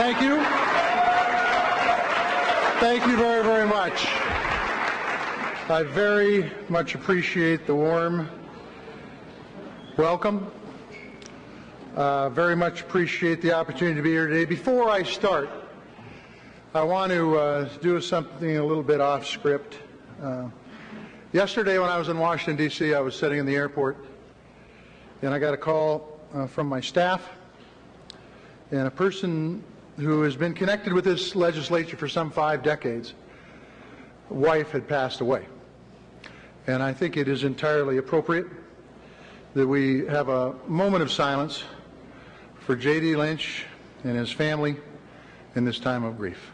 Thank you. Thank you very, very much. I very much appreciate the warm welcome. Very much appreciate the opportunity to be here today. Before I start, I want to do something a little bit off script. Yesterday when I was in Washington, D.C., I was sitting in the airport, and I got a call from my staff, and a person who has been connected with this legislature for some 5 decades, wife had passed away. And I think it is entirely appropriate that we have a moment of silence for J.D. Lynch and his family in this time of grief.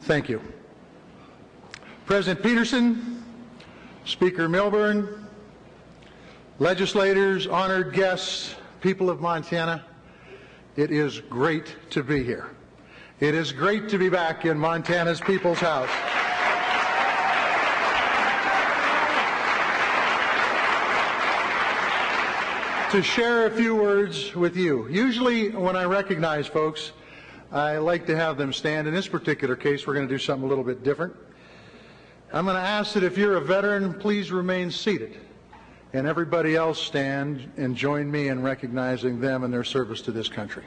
Thank you. President Peterson, Speaker Milburn, legislators, honored guests, people of Montana, it is great to be here. It is great to be back in Montana's People's House. To share a few words with you. Usually when I recognize folks, I like to have them stand. In this particular case, we're going to do something a little bit different. I'm going to ask that if you're a veteran, please remain seated, and everybody else stand and join me in recognizing them and their service to this country.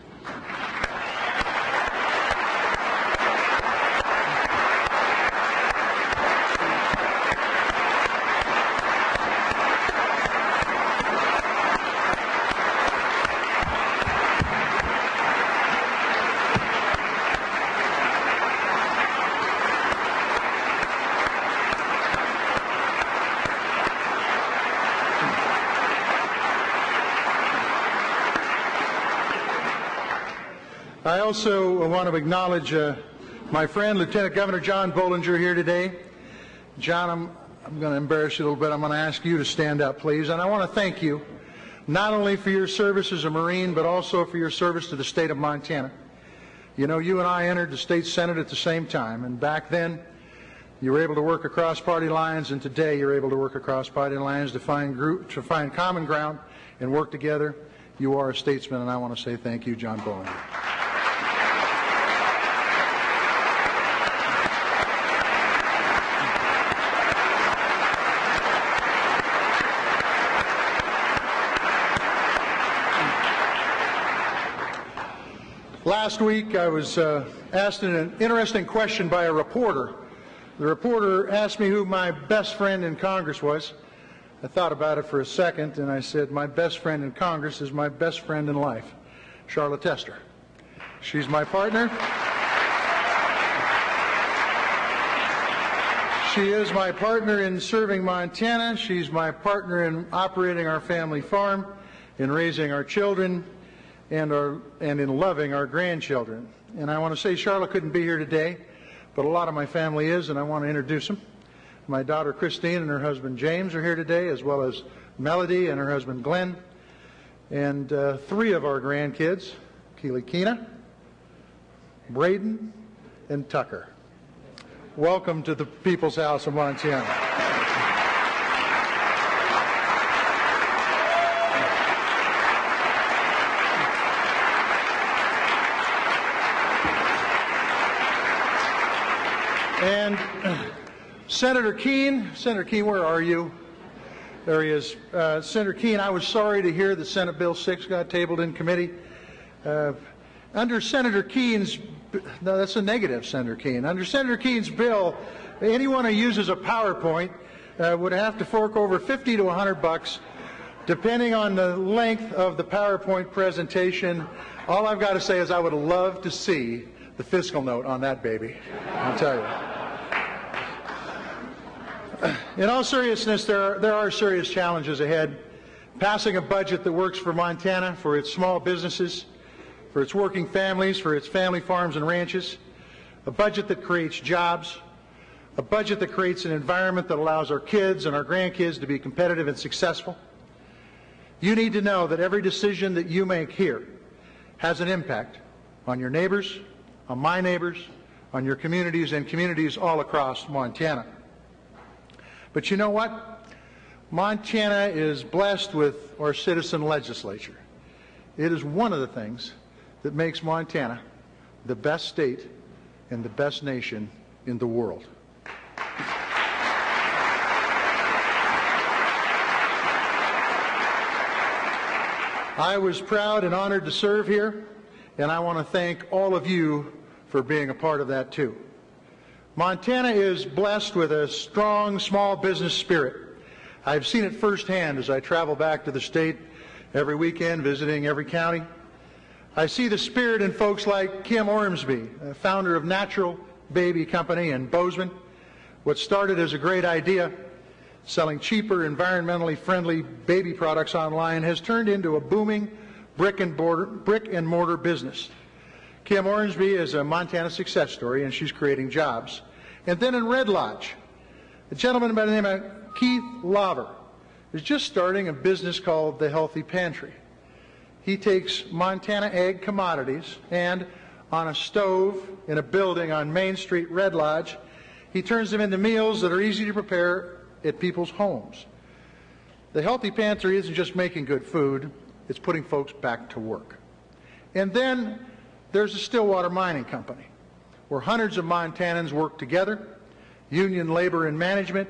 I also want to acknowledge my friend, Lieutenant Governor John Bollinger, here today. John, I'm going to embarrass you a little bit. I'm going to ask you to stand up, please. And I want to thank you, not only for your service as a Marine, but also for your service to the state of Montana. You know, you and I entered the state Senate at the same time, and back then you were able to work across party lines, and today you're able to work across party lines to find common ground and work together. You are a statesman, and I want to say thank you, John Bollinger. Last week I was asked an interesting question by a reporter. The reporter asked me who my best friend in Congress was. I thought about it for a second, and I said, my best friend in Congress is my best friend in life, Charlotte Tester. She's my partner. She is my partner in serving Montana. She's my partner in operating our family farm, in raising our children, and in loving our grandchildren. And I want to say Charlotte couldn't be here today, but a lot of my family is, and I want to introduce them. My daughter Christine and her husband James are here today, as well as Melody and her husband Glenn, and 3 of our grandkids, Keely Keena, Braden, and Tucker. Welcome to the People's House of Montana. And Senator Keene, where are you? There he is. Senator Keene, I was sorry to hear that Senate Bill 6 got tabled in committee. Under Senator Keene's, no, that's a negative, Senator Keene. Under Senator Keene's bill, anyone who uses a PowerPoint would have to fork over $50 to $100, depending on the length of the PowerPoint presentation. All I've got to say is I would love to see the fiscal note on that baby, I'll tell you. In all seriousness, there are serious challenges ahead. Passing a budget that works for Montana, for its small businesses, for its working families, for its family farms and ranches, a budget that creates jobs, a budget that creates an environment that allows our kids and our grandkids to be competitive and successful. You need to know that every decision that you make here has an impact on your neighbors, on my neighbors, on your communities, and communities all across Montana. But you know what? Montana is blessed with our citizen legislature. It is one of the things that makes Montana the best state and the best nation in the world. I was proud and honored to serve here, and I want to thank all of you for being a part of that too. Montana is blessed with a strong small business spirit. I've seen it firsthand as I travel back to the state every weekend, visiting every county. I see the spirit in folks like Kim Ormsby, founder of Natural Baby Company in Bozeman. What started as a great idea, selling cheaper, environmentally friendly baby products online, has turned into a booming brick and mortar business. Kim Ormsby is a Montana success story, and she's creating jobs. And then in Red Lodge, a gentleman by the name of Keith Laver is just starting a business called the Healthy Pantry. He takes Montana egg commodities and on a stove in a building on Main Street, Red Lodge, he turns them into meals that are easy to prepare at people's homes. The Healthy Pantry isn't just making good food, it's putting folks back to work. And then there's the Stillwater Mining Company, where hundreds of Montanans work together, union labor and management,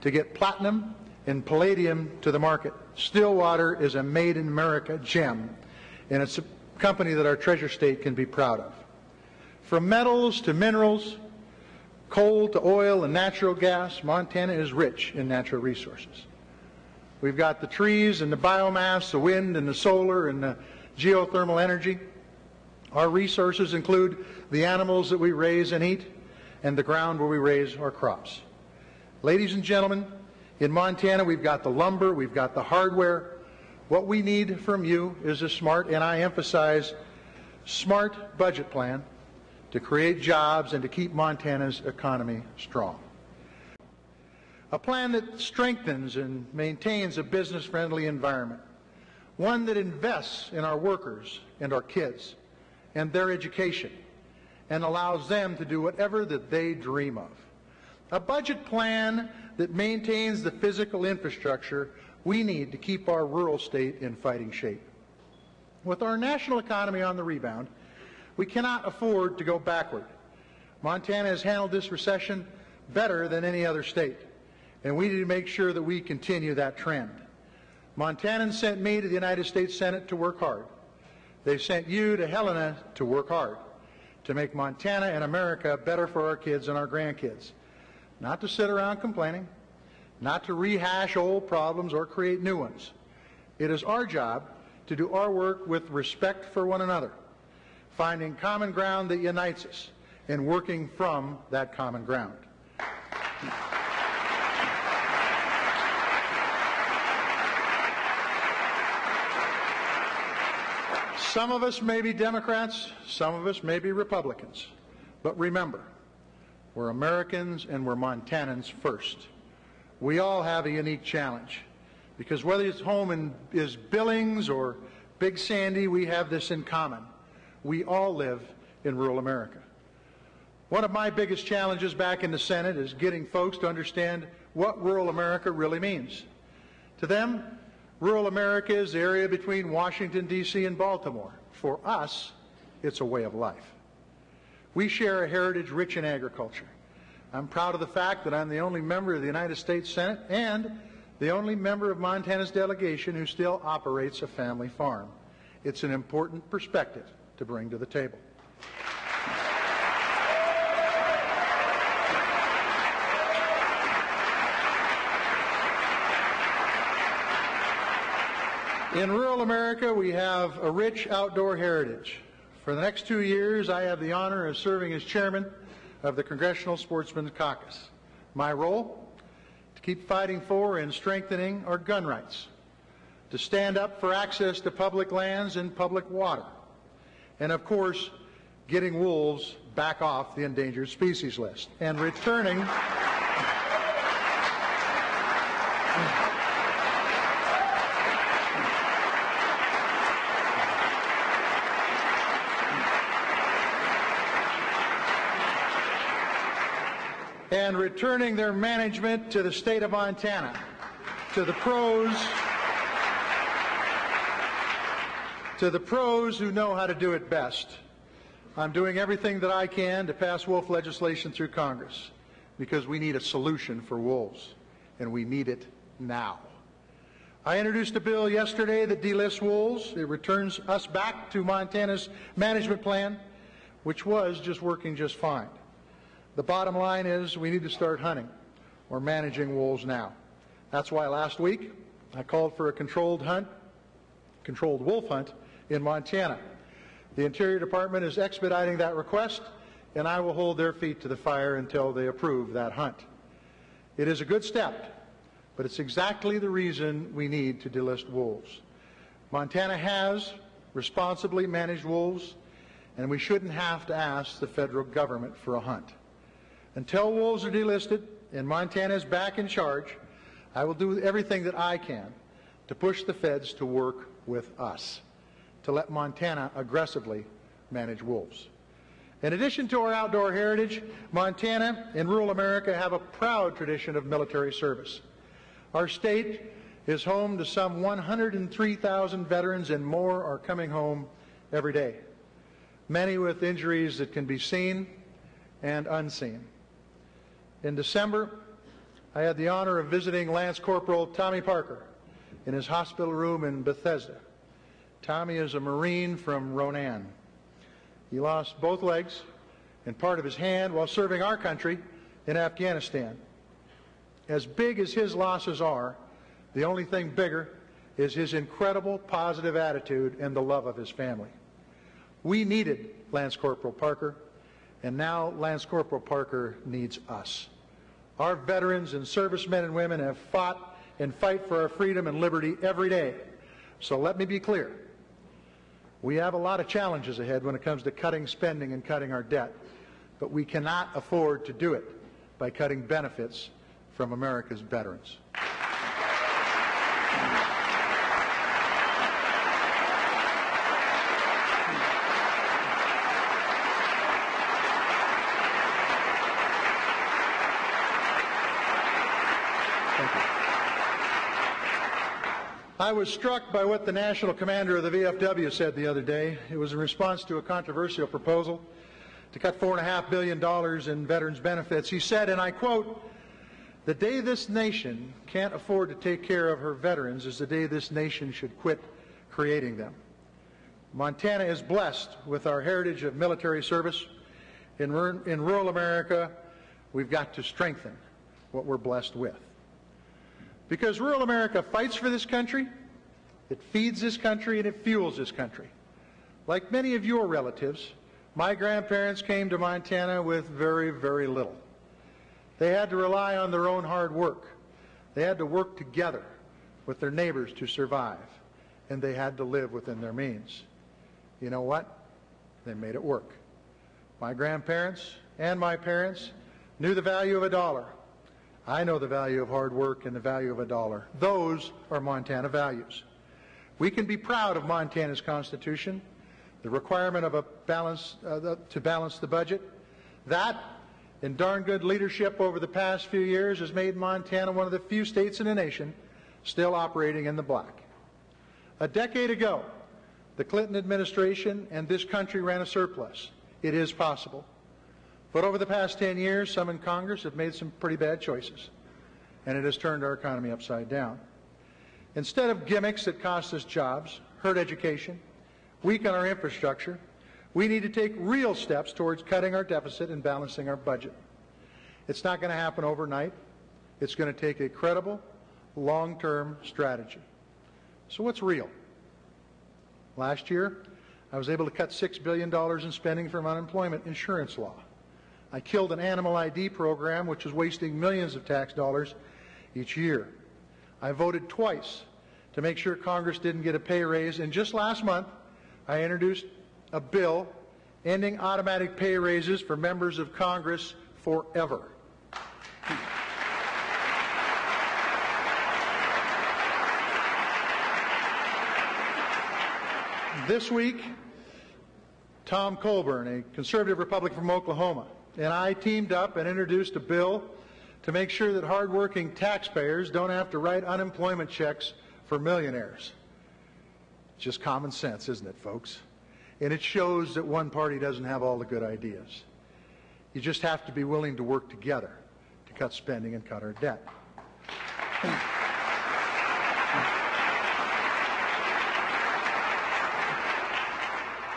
to get platinum and palladium to the market. Stillwater is a made-in-America gem, and it's a company that our treasure state can be proud of. From metals to minerals, coal to oil and natural gas, Montana is rich in natural resources. We've got the trees and the biomass, the wind and the solar and the geothermal energy. Our resources include the animals that we raise and eat and the ground where we raise our crops. Ladies and gentlemen, in Montana we've got the lumber, we've got the hardware. What we need from you is a smart, and I emphasize smart, budget plan to create jobs and to keep Montana's economy strong. A plan that strengthens and maintains a business-friendly environment. One that invests in our workers and our kids and their education and allows them to do whatever that they dream of. A budget plan that maintains the physical infrastructure we need to keep our rural state in fighting shape. With our national economy on the rebound, we cannot afford to go backward. Montana has handled this recession better than any other state, and we need to make sure that we continue that trend. Montanans sent me to the United States Senate to work hard. They sent you to Helena to work hard, to make Montana and America better for our kids and our grandkids. Not to sit around complaining, not to rehash old problems or create new ones. It is our job to do our work with respect for one another, finding common ground that unites us, and working from that common ground. Some of us may be Democrats, some of us may be Republicans, but remember, we're Americans and we're Montanans first. We all have a unique challenge, because whether it's home is Billings or Big Sandy, we have this in common. We all live in rural America. One of my biggest challenges back in the Senate is getting folks to understand what rural America really means. To them, rural America is the area between Washington, D.C. and Baltimore. For us, it's a way of life. We share a heritage rich in agriculture. I'm proud of the fact that I'm the only member of the United States Senate and the only member of Montana's delegation who still operates a family farm. It's an important perspective to bring to the table. In rural America, we have a rich outdoor heritage. For the next 2 years, I have the honor of serving as chairman of the Congressional Sportsmen's Caucus. My role? To keep fighting for and strengthening our gun rights, to stand up for access to public lands and public water, and of course, getting wolves back off the endangered species list, and returning and returning their management to the state of Montana, to the pros who know how to do it best. I'm doing everything that I can to pass wolf legislation through Congress because we need a solution for wolves, and we need it now. I introduced a bill yesterday that delists wolves. It returns us back to Montana's management plan, which was just working just fine. The bottom line is we need to start hunting or managing wolves now. That's why last week I called for a controlled wolf hunt in Montana. The Interior Department is expediting that request, and I will hold their feet to the fire until they approve that hunt. It is a good step, but it's exactly the reason we need to delist wolves. Montana has responsibly managed wolves, and we shouldn't have to ask the federal government for a hunt. Until wolves are delisted and Montana is back in charge, I will do everything that I can to push the feds to work with us, to let Montana aggressively manage wolves. In addition to our outdoor heritage, Montana and rural America have a proud tradition of military service. Our state is home to some 103,000 veterans, and more are coming home every day, many with injuries that can be seen and unseen. In December, I had the honor of visiting Lance Corporal Tommy Parker in his hospital room in Bethesda. Tommy is a Marine from Ronan. He lost both legs and part of his hand while serving our country in Afghanistan. As big as his losses are, the only thing bigger is his incredible positive attitude and the love of his family. We needed Lance Corporal Parker, and now Lance Corporal Parker needs us. Our veterans and servicemen and women have fought and fight for our freedom and liberty every day. So let me be clear. We have a lot of challenges ahead when it comes to cutting spending and cutting our debt, but we cannot afford to do it by cutting benefits from America's veterans. I was struck by what the national commander of the VFW said the other day. It was in response to a controversial proposal to cut $4.5 billion in veterans' benefits. He said, and I quote, "The day this nation can't afford to take care of her veterans is the day this nation should quit creating them." Montana is blessed with our heritage of military service. In rural America, we've got to strengthen what we're blessed with. Because rural America fights for this country, it feeds this country, and it fuels this country. Like many of your relatives, my grandparents came to Montana with very, very little. They had to rely on their own hard work. They had to work together with their neighbors to survive, and they had to live within their means. You know what? They made it work. My grandparents and my parents knew the value of a dollar. I know the value of hard work and the value of a dollar. Those are Montana values. We can be proud of Montana's Constitution, the requirement of to balance the budget. That and darn good leadership over the past few years has made Montana one of the few states in the nation still operating in the black. A decade ago, the Clinton administration and this country ran a surplus. It is possible. But over the past 10 years, some in Congress have made some pretty bad choices, and it has turned our economy upside down. Instead of gimmicks that cost us jobs, hurt education, weaken our infrastructure, we need to take real steps towards cutting our deficit and balancing our budget. It's not going to happen overnight. It's going to take a credible, long-term strategy. So what's real? Last year, I was able to cut $6 billion in spending from unemployment insurance law. I killed an animal ID program which was wasting millions of tax dollars each year. I voted twice to make sure Congress didn't get a pay raise, and just last month I introduced a bill ending automatic pay raises for members of Congress forever. This week, Tom Colburn, a conservative Republican from Oklahoma, and I teamed up and introduced a bill to make sure that hardworking taxpayers don't have to write unemployment checks for millionaires. Just common sense, isn't it, folks? And it shows that one party doesn't have all the good ideas. You just have to be willing to work together to cut spending and cut our debt.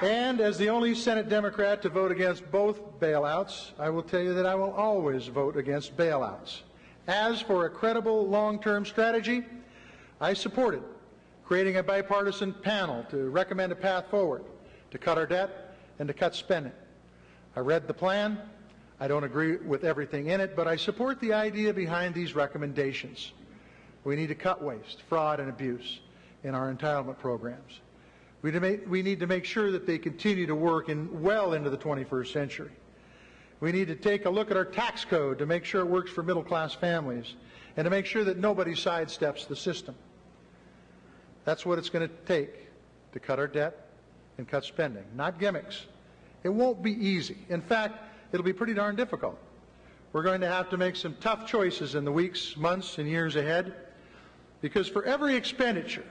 And as the only Senate Democrat to vote against both bailouts, I will tell you that I will always vote against bailouts. As for a credible long-term strategy, I supported creating a bipartisan panel to recommend a path forward to cut our debt and to cut spending. I read the plan. I don't agree with everything in it, but I support the idea behind these recommendations. We need to cut waste, fraud, and abuse in our entitlement programs. We need to make sure that they continue to work well into the 21st century. We need to take a look at our tax code to make sure it works for middle-class families and to make sure that nobody sidesteps the system. That's what it's going to take to cut our debt and cut spending, not gimmicks. It won't be easy. In fact, it'll be pretty darn difficult. We're going to have to make some tough choices in the weeks, months, and years ahead, because for every expenditure,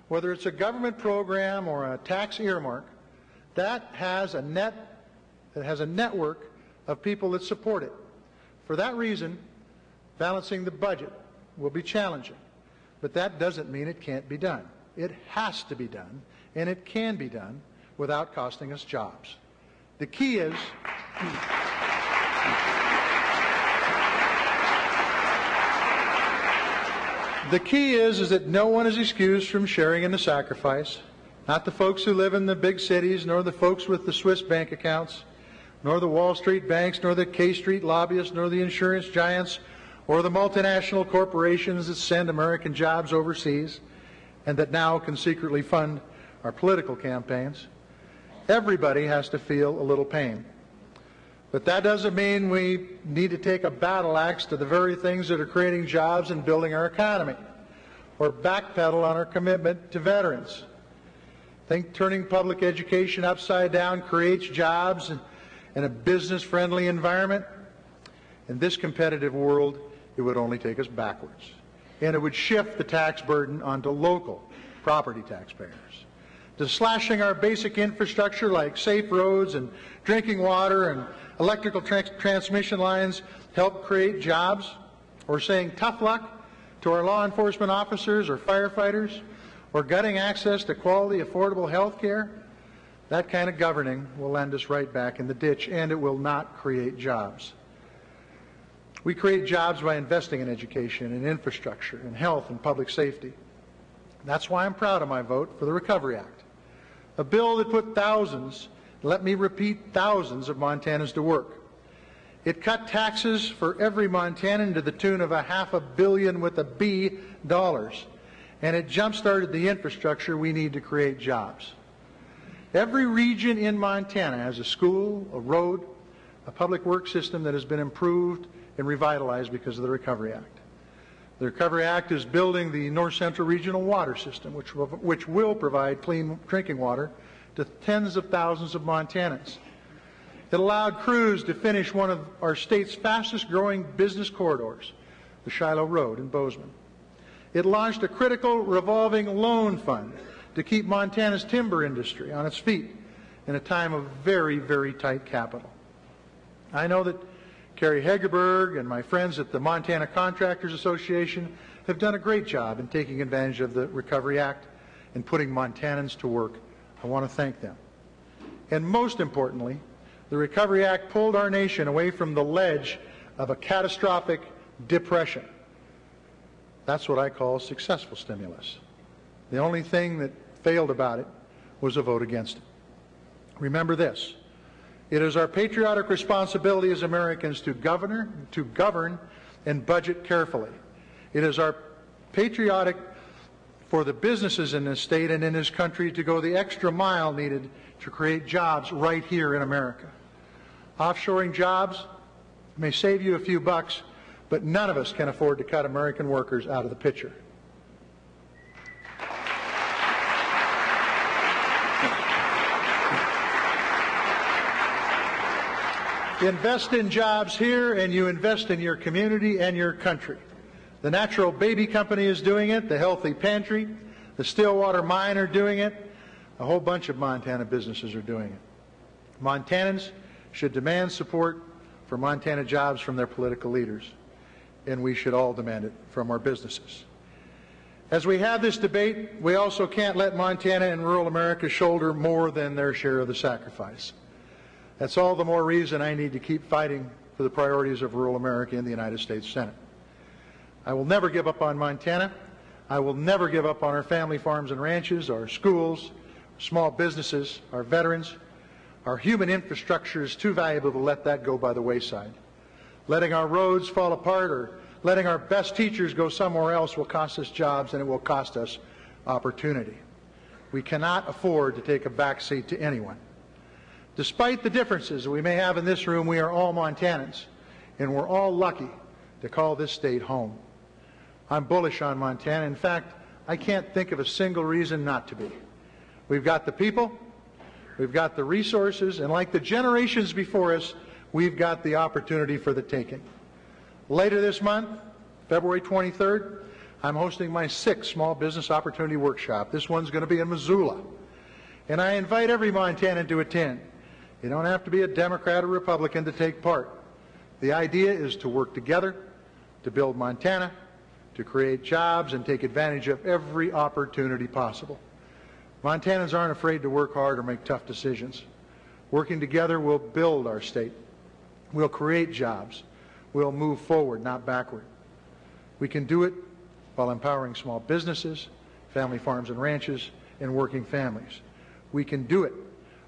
whether it's a government program or a tax earmark, that has a network of people that support it. For that reason, balancing the budget will be challenging, but that doesn't mean it can't be done. It has to be done, and it can be done without costing us jobs. The key is that no one is excused from sharing in the sacrifice, not the folks who live in the big cities, nor the folks with the Swiss bank accounts, nor the Wall Street banks, nor the K Street lobbyists, nor the insurance giants, or the multinational corporations that send American jobs overseas and that now can secretly fund our political campaigns. Everybody has to feel a little pain. But that doesn't mean we need to take a battle axe to the very things that are creating jobs and building our economy, or backpedal on our commitment to veterans. Think turning public education upside down creates jobs and a business-friendly environment? In this competitive world, it would only take us backwards. And it would shift the tax burden onto local property taxpayers. Does slashing our basic infrastructure like safe roads and drinking water and electrical transmission lines help create jobs? Or saying tough luck to our law enforcement officers or firefighters? Or gutting access to quality, affordable health care? That kind of governing will land us right back in the ditch, and it will not create jobs. We create jobs by investing in education and infrastructure and health and public safety. That's why I'm proud of my vote for the Recovery Act, a bill that put thousands, let me repeat, thousands of Montanans to work. It cut taxes for every Montanan to the tune of $500 million with a B dollars, and it jump-started the infrastructure we need to create jobs. Every region in Montana has a school, a road, a public works system that has been improved and revitalized because of the Recovery Act. The Recovery Act is building the North Central Regional Water System, which will provide clean drinking water to tens of thousands of Montanans. It allowed crews to finish one of our state's fastest-growing business corridors, the Shiloh Road in Bozeman. It launched a critical revolving loan fund to keep Montana's timber industry on its feet in a time of very, very tight capital. I know that Carrie Hegerberg and my friends at the Montana Contractors Association have done a great job in taking advantage of the Recovery Act and putting Montanans to work. I want to thank them. And most importantly, the Recovery Act pulled our nation away from the ledge of a catastrophic depression. That's what I call successful stimulus. The only thing that failed about it was a vote against it. Remember this: it is our patriotic responsibility as Americans to govern and budget carefully. It is our patriotic for the businesses in this state and in this country to go the extra mile needed to create jobs right here in America. Offshoring jobs may save you a few bucks, but none of us can afford to cut American workers out of the picture. invest in jobs here, and you invest in your community and your country. The Natural Baby Company is doing it, the Healthy Pantry, the Stillwater Mine are doing it, a whole bunch of Montana businesses are doing it. Montanans should demand support for Montana jobs from their political leaders, and we should all demand it from our businesses. As we have this debate, we also can't let Montana and rural America shoulder more than their share of the sacrifice. That's all the more reason I need to keep fighting for the priorities of rural America in the United States Senate. I will never give up on Montana. I will never give up on our family farms and ranches, our schools, small businesses, our veterans. Our human infrastructure is too valuable to let that go by the wayside. Letting our roads fall apart or letting our best teachers go somewhere else will cost us jobs, and it will cost us opportunity. We cannot afford to take a backseat to anyone. Despite the differences we may have in this room, we are all Montanans, and we're all lucky to call this state home. I'm bullish on Montana. In fact, I can't think of a single reason not to be. We've got the people, we've got the resources, and like the generations before us, we've got the opportunity for the taking. Later this month, February 23rd, I'm hosting my 6th Small Business Opportunity Workshop. This one's going to be in Missoula. And I invite every Montanan to attend. You don't have to be a Democrat or Republican to take part. The idea is to work together, to build Montana, to create jobs, and take advantage of every opportunity possible. Montanans aren't afraid to work hard or make tough decisions. Working together will build our state. We'll create jobs. We'll move forward, not backward. We can do it while empowering small businesses, family farms and ranches, and working families. We can do it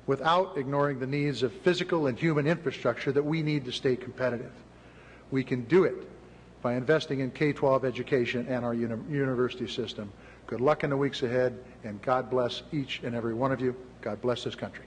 without ignoring the needs of physical and human infrastructure that we need to stay competitive. We can do it by investing in K-12 education and our university system. Good luck in the weeks ahead, and God bless each and every one of you. God bless this country.